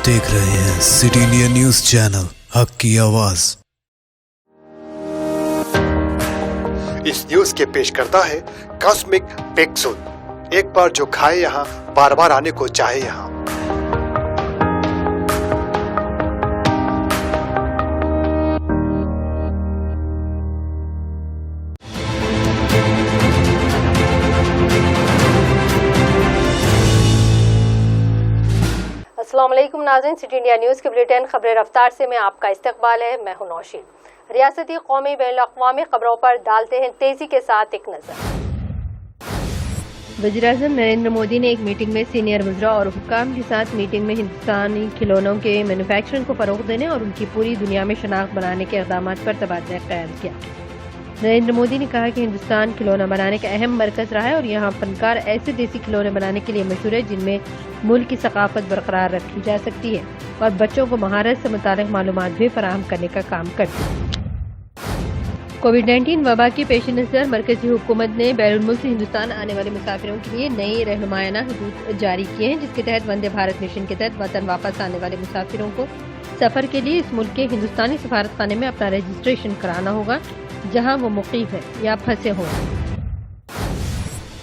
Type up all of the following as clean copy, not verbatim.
आप देख रहे हैं सिटी इंडिया न्यूज चैनल, हक की आवाज। इस न्यूज के पेश करता है कॉस्मिक पिक्सल। एक बार जो खाए यहाँ, बार बार आने को चाहे यहाँ। अस्सलाम वालेकुम नाज़रीन, सिटी इंडिया न्यूज़ के बुलेटिन खबरें रफ्तार से मैं आपका इस्तकबाल है। मैं हूं नौशीन। रियासती कौमी बैनुल-अक़वामी खबरों पर डालते हैं तेजी के साथ एक नज़र। वज़ीर-ए-आज़म नरेंद्र मोदी ने एक मीटिंग में सीनियर वज़रा और हुक्काम के साथ मीटिंग में हिंदुस्तानी खिलौनों के मैन्युफैक्चरिंग को फ़रोग़ देने और उनकी पूरी दुनिया में शनाख्त बनाने के इक़दाम पर तबादला ख्याल किया। नरेंद्र मोदी ने कहा कि हिंदुस्तान खिलौना बनाने का अहम मरकज़ रहा है और यहाँ फनकार ऐसे देसी खिलौने बनाने के लिए मशहूर है जिनमें मुल्क की सकाफत बरकरार रखी जा सकती है और बच्चों को महारत से मुताल्लिक़ मालूमात भी फराहम करने का काम करती है। कोविड-19 वबा के पेश नज़र मरकजी हुकूमत ने बैरून मुल्क से हिंदुस्तान आने वाले मुसाफिरों के लिए नई रहनुमायाना हदूद जारी किए हैं, जिसके तहत वंदे भारत मिशन के तहत वतन वापस आने वाले मुसाफिरों को सफर के लिए इस मुल्क के हिंदुस्तानी सफारत खाने में अपना रजिस्ट्रेशन कराना होगा जहां वो मुकीम है या फंसे हों।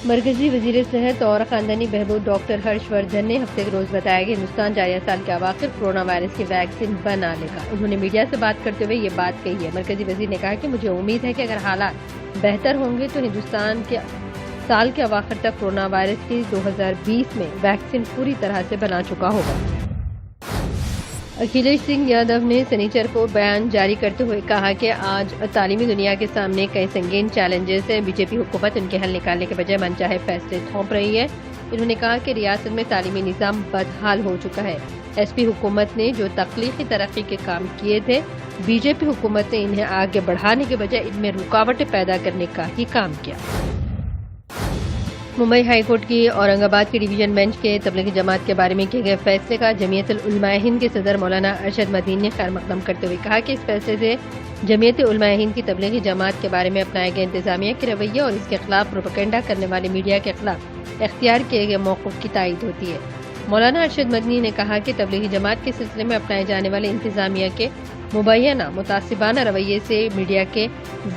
मरकजी वजीर सेहत और खानदानी बहबूद डॉक्टर हर्षवर्धन ने हफ्ते के रोज बताया कि हिंदुस्तान जाया साल के अवाखिर कोरोना वायरस की वैक्सीन बना लेगा। उन्होंने मीडिया से बात करते हुए ये बात कही है। मरकजी वजीर ने कहा कि मुझे उम्मीद है कि अगर हालात बेहतर होंगे तो हिंदुस्तान के साल के अवाखिर तक कोरोना वायरस की 2020 में वैक्सीन पूरी तरह से बना चुका होगा। अखिलेश सिंह यादव ने शनिचर को बयान जारी करते हुए कहा कि आज तालीमी दुनिया के सामने कई संगीन चैलेंजेस हैं। बीजेपी हुकूमत उनके हल निकालने के बजाय मनचाहे फैसले थोप रही है। इन्होंने कहा कि रियासत में तालीमी निज़ाम बदहाल हो चुका है। एसपी हुकूमत ने जो तख्लीकी तरक्की के काम किए थे, बीजेपी हुकूमत ने इन्हें आगे बढ़ाने के बजाय इनमें रुकावटें पैदा करने का ही काम किया। मुंबई हाई कोर्ट की औरंगाबाद के डिवीजन बेंच के तबलीगी जमात के बारे में किए गए फैसले का जमीयत उलमाए हिंद के सदर मौलाना अरशद मदीन ने खैर मकदम करते हुए कहा कि इस फैसले से जमीयत उलमाए हिंद की तबलीगी जमात के बारे में अपनाए गए इंतजामिया के रवैये और इसके खिलाफ प्रोपेगेंडा करने वाले मीडिया के खिलाफ इख्तियार किए गए मौक़िफ़ की तायीद होती है। मौलाना अरशद मदनी ने कहा कि तबलीगी जमात के सिलसिले में अपनाए जाने वाले इंतजामिया के मुबैना मुतासिबाना रवैये से मीडिया के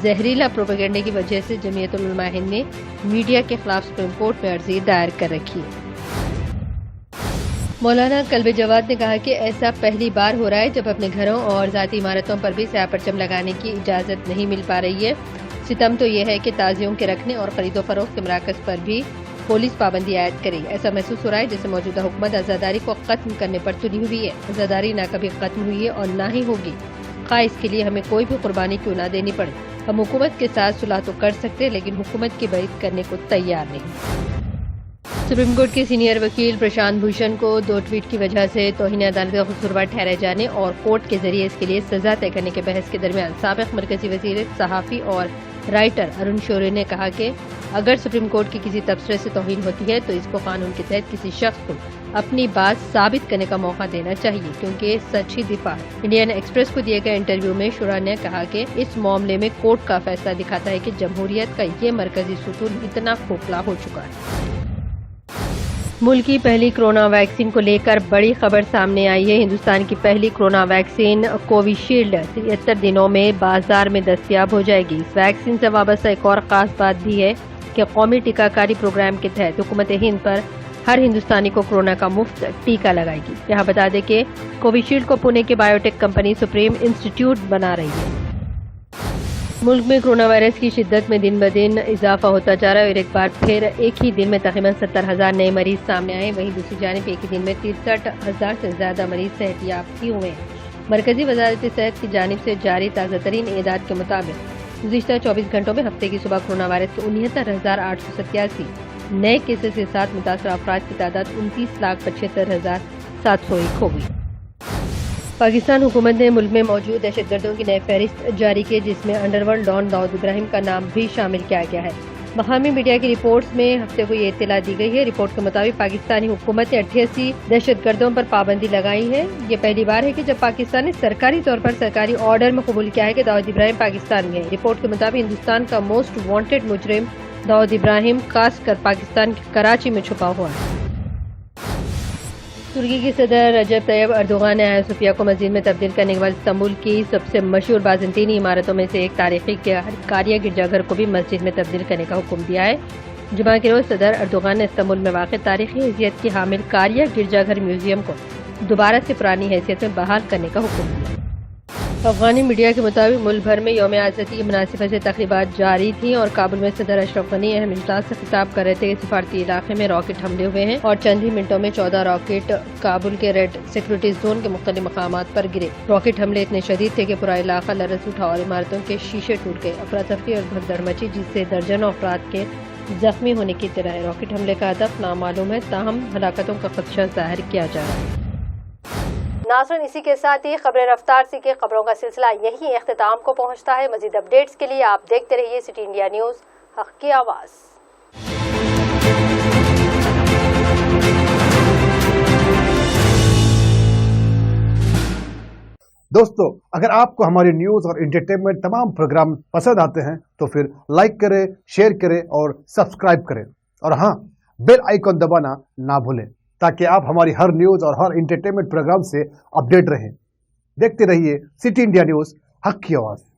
जहरीला प्रोपेगेंडे की वजह से जमीयत उलमा हिंद ने मीडिया के खिलाफ सुप्रीम कोर्ट में अर्जी दायर कर रखी है। मौलाना कल्बे जवाद ने कहा कि ऐसा पहली बार हो रहा है जब अपने घरों और ज़ाती इमारतों पर भी स्याह परचम लगाने की इजाज़त नहीं मिल पा रही है। सितम तो यह है कि ताज़ियों के रखने और खरीदो फरोख्त के मराकज़ पर भी पुलिस पाबंदी आयद करे। ऐसा महसूस हो रहा है जैसे मौजूदा हुकूमत आज़ादारी को खत्म करने पर तुली हुई है। आज़ादारी न कभी खत्म हुई है और न ही होगी, खा इसके लिए हमें कोई भी कुर्बानी क्यों न देनी पड़े। हम हुकूमत के साथ सुलह तो कर सकते हैं लेकिन हुकूमत की बैत करने को तैयार नहीं। सुप्रीम कोर्ट के सीनियर वकील प्रशांत भूषण को 2 ट्वीट की वजह से तौहीन अदालत का कसूरवार ठहराए जाने और कोर्ट के जरिए इसके लिए सजा तय करने के बहस के दरमियान साबिक़ मरकजी वज़ीर सहाफ़ी और राइटर अरुण शौरी ने कहा कि अगर सुप्रीम कोर्ट की किसी तबसरे से तौहीन होती है तो इसको कानून के तहत किसी शख्स को अपनी बात साबित करने का मौका देना चाहिए, क्योंकि सच ही दिफा है। इंडियन एक्सप्रेस को दिए गए इंटरव्यू में शौरा ने कहा कि इस मामले में कोर्ट का फैसला दिखाता है कि जमहूरियत का ये मरकजी सुतून इतना खोखला हो चुका है। मुल्क की पहली कोरोना वैक्सीन को लेकर बड़ी खबर सामने आई है। हिंदुस्तान की पहली कोरोना वैक्सीन कोविशील्ड 73 दिनों में बाजार में दस्तयाब हो जाएगी। इस वैक्सीन से वाबस्ता एक और खास बात भी है कि कौमी टीकाकारी प्रोग्राम के तहत हुकूमत हिंद पर हर हिंदुस्तानी को कोरोना का मुफ्त टीका लगाएगी। यहाँ बता दें कि कोविशील्ड को पुणे की बायोटेक कंपनी सुप्रीम इंस्टीट्यूट बना रही है। मुल्क में कोरोना वायरस की शिद्दत में दिन ब दिन इजाफा होता जा रहा है और एक बार फिर एक ही दिन में तकरीबन 70,000 नए मरीज सामने आए। वहीं दूसरी जानिब एक ही दिन में 63,000 से ज्यादा मरीज सेहतियाब भी हुए हैं। मरकजी वजारत सेहत की जानिब से जारी ताज़ा तरीन एदाद के मुताबिक गुज़िश्ता 24 घंटों में हफ्ते की सुबह कोरोना वायरस के 69,887 नए केसेस के साथ मुतासर अफराद की तादाद 29,75,701 हो गई। पाकिस्तान हुकूमत ने मुल्क में मौजूद दहशतगर्दों की नई फहरिस्त जारी की, जिसमें अंडरवर्ल्ड डॉन दाऊद इब्राहिम का नाम भी शामिल किया गया है। मकामी मीडिया की रिपोर्ट्स में हफ्ते को ये इत्तला दी गई है। रिपोर्ट के मुताबिक पाकिस्तानी हुकूमत ने 88 दहशतगर्दों पर पाबंदी लगाई है। ये पहली बार है कि जब पाकिस्तान ने सरकारी तौर पर सरकारी ऑर्डर में कबूल किया है कि दाऊद इब्राहिम पाकिस्तान में है। रिपोर्ट के मुताबिक हिंदुस्तान का मोस्ट वांटेड मुजरिम दाऊद इब्राहिम खासकर पाकिस्तान के कराची में छुपा हुआ है। तुर्की के सदर रजब तैयब अर्दोगान ने आया सोफिया को मस्जिद में तब्दील करने के बाद इस्तांबुल की सबसे मशहूर बाज़ंतीनी इमारतों में से एक तारीखी कारिया गिरजाघर को भी मस्जिद में तब्दील करने का हुक्म दिया है। जुमा के रोज सदर अर्दोगान ने इस्तांबुल में वाक़ तारीखी हैसियत की हामिल कारिया गिरजाघर म्यूजियम को दोबारा से पुरानी हैसियत में बहाल करने का हुक्म दिया। अफगानी मीडिया के मुताबिक मुल्क भर में यौम आज़ादी की मुनासिबत से तक़रीबात जारी थी और काबुल में सदर अशरफ गनी अहम इजलास से खिताब कर रहे थे कि सिफारती इलाके में रॉकेट हमले हुए हैं और चंद ही मिनटों में 14 रॉकेट काबुल के रेड सिक्योरिटी जोन के मुख्तलिफ मकामात पर गिरे। रॉकेट हमले इतने शदीद थे कि पूरा इलाका लरज़ उठा और इमारतों के शीशे टूट गए। अफरा तफरी और भगदड़ मची जिससे दर्जनों अफराद के जख्मी होने की इत्तला है। रॉकेट हमले का हदफ नामालूम है, ताहम हलाकतों का खदशा जाहिर किया जा रहा है। नाज़रीन, इसी के साथ ही खबरें रफ्तार से के खबरों का सिलसिला यहीं इख्तिताम को पहुंचता है। मज़ीद अपडेट्स के लिए आप देखते रहिए सिटी इंडिया न्यूज़, हक़ की आवाज़। दोस्तों, अगर आपको हमारी न्यूज़ और एंटरटेनमेंट तमाम प्रोग्राम पसंद आते हैं तो फिर लाइक करें, शेयर करें और सब्सक्राइब करें, और हाँ, बेल आइकॉन दबाना ना भूलें ताकि आप हमारी हर न्यूज़ और हर एंटरटेनमेंट प्रोग्राम से अपडेट रहें। देखते रहिए सिटी इंडिया न्यूज़, हक़ की आवाज़।